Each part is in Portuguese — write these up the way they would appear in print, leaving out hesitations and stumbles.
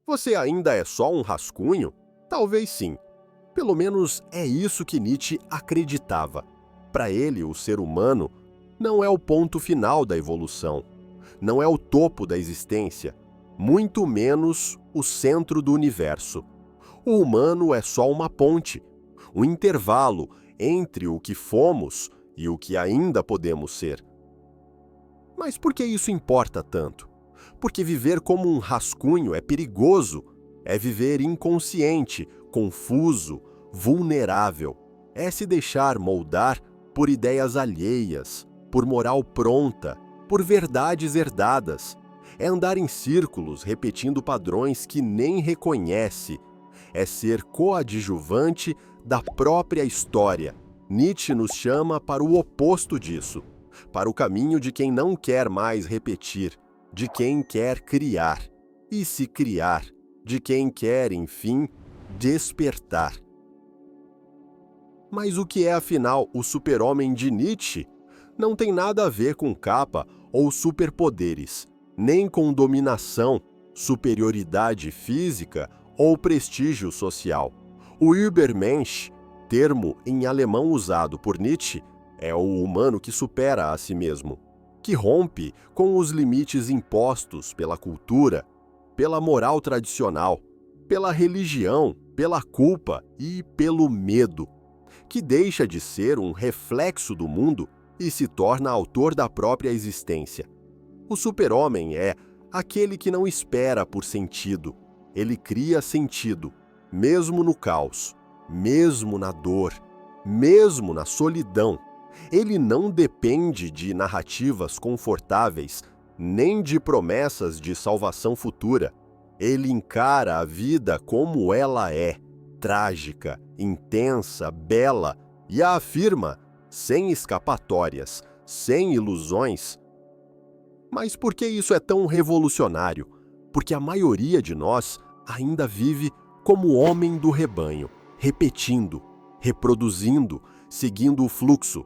Você ainda é só um rascunho? Talvez sim. Pelo menos é isso que Nietzsche acreditava. Para ele, o ser humano não é o ponto final da evolução, não é o topo da existência, muito menos o centro do universo. O humano é só uma ponte, um intervalo entre o que fomos e o que ainda podemos ser. Mas por que isso importa tanto? Porque viver como um rascunho é perigoso, é viver inconsciente, confuso, vulnerável, é se deixar moldar por ideias alheias, por moral pronta, por verdades herdadas, é andar em círculos repetindo padrões que nem reconhece, é ser coadjuvante da própria história. Nietzsche nos chama para o oposto disso, para o caminho de quem não quer mais repetir, de quem quer criar, e se criar, de quem quer, enfim, despertar. Mas o que é, afinal, o super-homem de Nietzsche? Não tem nada a ver com capa ou superpoderes, nem com dominação, superioridade física ou prestígio social. O Übermensch, termo em alemão usado por Nietzsche, é o humano que supera a si mesmo, que rompe com os limites impostos pela cultura, pela moral tradicional, pela religião, pela culpa e pelo medo, que deixa de ser um reflexo do mundo e se torna autor da própria existência. O super-homem é aquele que não espera por sentido, ele cria sentido, mesmo no caos, mesmo na dor, mesmo na solidão. Ele não depende de narrativas confortáveis, nem de promessas de salvação futura. Ele encara a vida como ela é, trágica, intensa, bela, e a afirma, sem escapatórias, sem ilusões. Mas por que isso é tão revolucionário? Porque a maioria de nós ainda vive como homem do rebanho, repetindo, reproduzindo, seguindo o fluxo,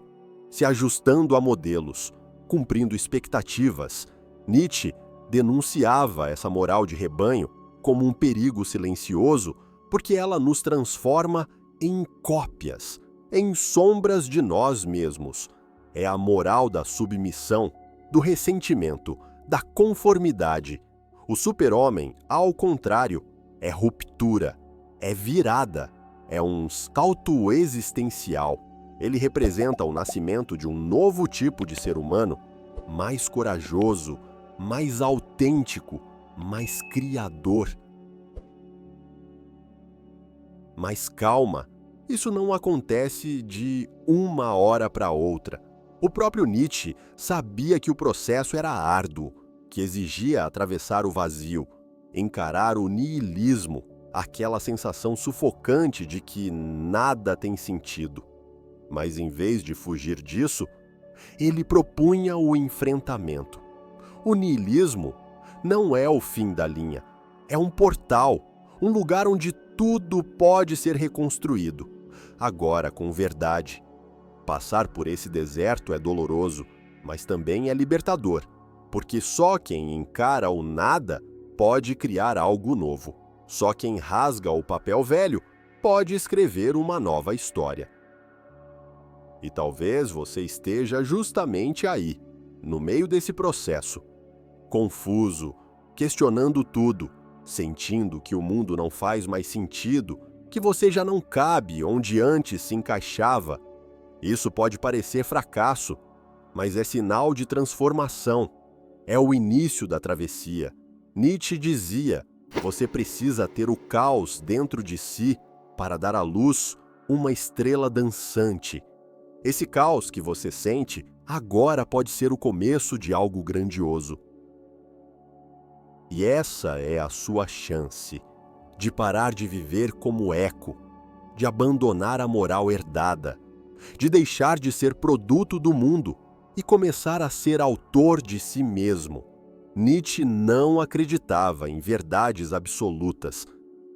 se ajustando a modelos, cumprindo expectativas. Nietzsche denunciava essa moral de rebanho como um perigo silencioso porque ela nos transforma em cópias, em sombras de nós mesmos. É a moral da submissão, do ressentimento, da conformidade. O super-homem, ao contrário, é ruptura, é virada, é um salto existencial. Ele representa o nascimento de um novo tipo de ser humano, mais corajoso, mais autêntico, mais criador. Mas calma, isso não acontece de uma hora para outra. O próprio Nietzsche sabia que o processo era árduo, que exigia atravessar o vazio, encarar o niilismo, aquela sensação sufocante de que nada tem sentido. Mas em vez de fugir disso, ele propunha o enfrentamento. O niilismo não é o fim da linha, é um portal, um lugar onde tudo pode ser reconstruído, agora com verdade. Passar por esse deserto é doloroso, mas também é libertador, porque só quem encara o nada pode criar algo novo. Só quem rasga o papel velho pode escrever uma nova história. E talvez você esteja justamente aí, no meio desse processo, confuso, questionando tudo, sentindo que o mundo não faz mais sentido, que você já não cabe onde antes se encaixava. Isso pode parecer fracasso, mas é sinal de transformação. É o início da travessia. Nietzsche dizia: você precisa ter o caos dentro de si para dar à luz uma estrela dançante. Esse caos que você sente agora pode ser o começo de algo grandioso. E essa é a sua chance de parar de viver como eco, de abandonar a moral herdada, de deixar de ser produto do mundo e começar a ser autor de si mesmo. Nietzsche não acreditava em verdades absolutas.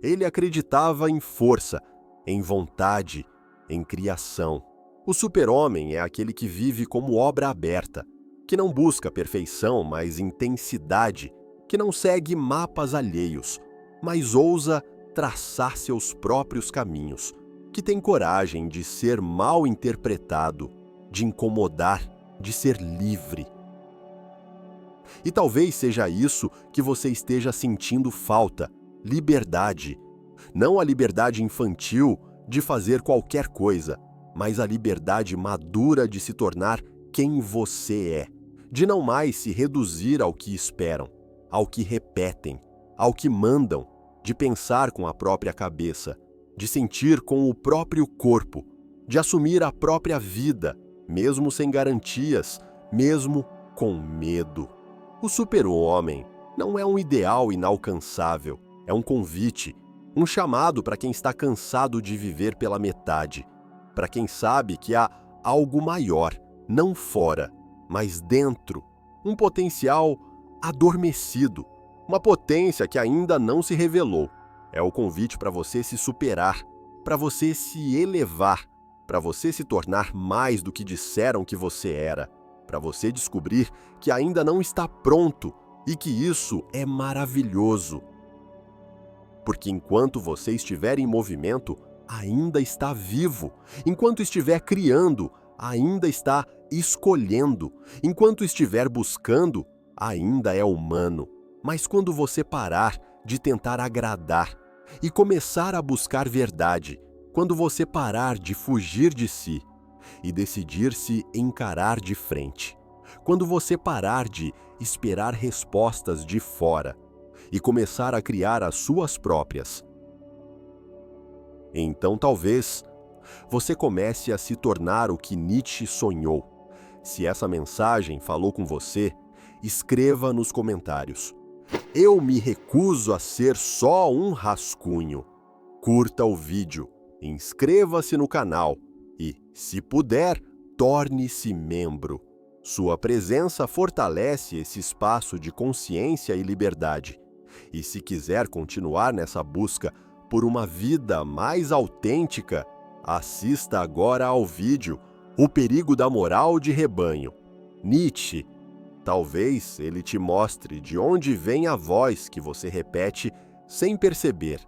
Ele acreditava em força, em vontade, em criação. O super-homem é aquele que vive como obra aberta, que não busca perfeição, mas intensidade, que não segue mapas alheios, mas ousa traçar seus próprios caminhos, que tem coragem de ser mal interpretado, de incomodar, de ser livre. E talvez seja isso que você esteja sentindo falta: liberdade. Não a liberdade infantil de fazer qualquer coisa, mas a liberdade madura de se tornar quem você é, de não mais se reduzir ao que esperam, ao que repetem, ao que mandam, de pensar com a própria cabeça, de sentir com o próprio corpo, de assumir a própria vida, mesmo sem garantias, mesmo com medo. O super-homem não é um ideal inalcançável, é um convite, um chamado para quem está cansado de viver pela metade, para quem sabe que há algo maior, não fora, mas dentro, um potencial adormecido, uma potência que ainda não se revelou. É o convite para você se superar, para você se elevar, para você se tornar mais do que disseram que você era, para você descobrir que ainda não está pronto e que isso é maravilhoso. Porque enquanto você estiver em movimento, ainda está vivo. Enquanto estiver criando, ainda está escolhendo. Enquanto estiver buscando, ainda é humano. Mas quando você parar de tentar agradar e começar a buscar verdade, quando você parar de fugir de si e decidir se encarar de frente, quando você parar de esperar respostas de fora e começar a criar as suas próprias, então talvez você comece a se tornar o que Nietzsche sonhou. Se essa mensagem falou com você, escreva nos comentários: eu me recuso a ser só um rascunho. Curta o vídeo, inscreva-se no canal e, se puder, torne-se membro. Sua presença fortalece esse espaço de consciência e liberdade. E se quiser continuar nessa busca por uma vida mais autêntica, assista agora ao vídeo O Perigo da Moral de Rebanho. Nietzsche. Talvez ele te mostre de onde vem a voz que você repete sem perceber.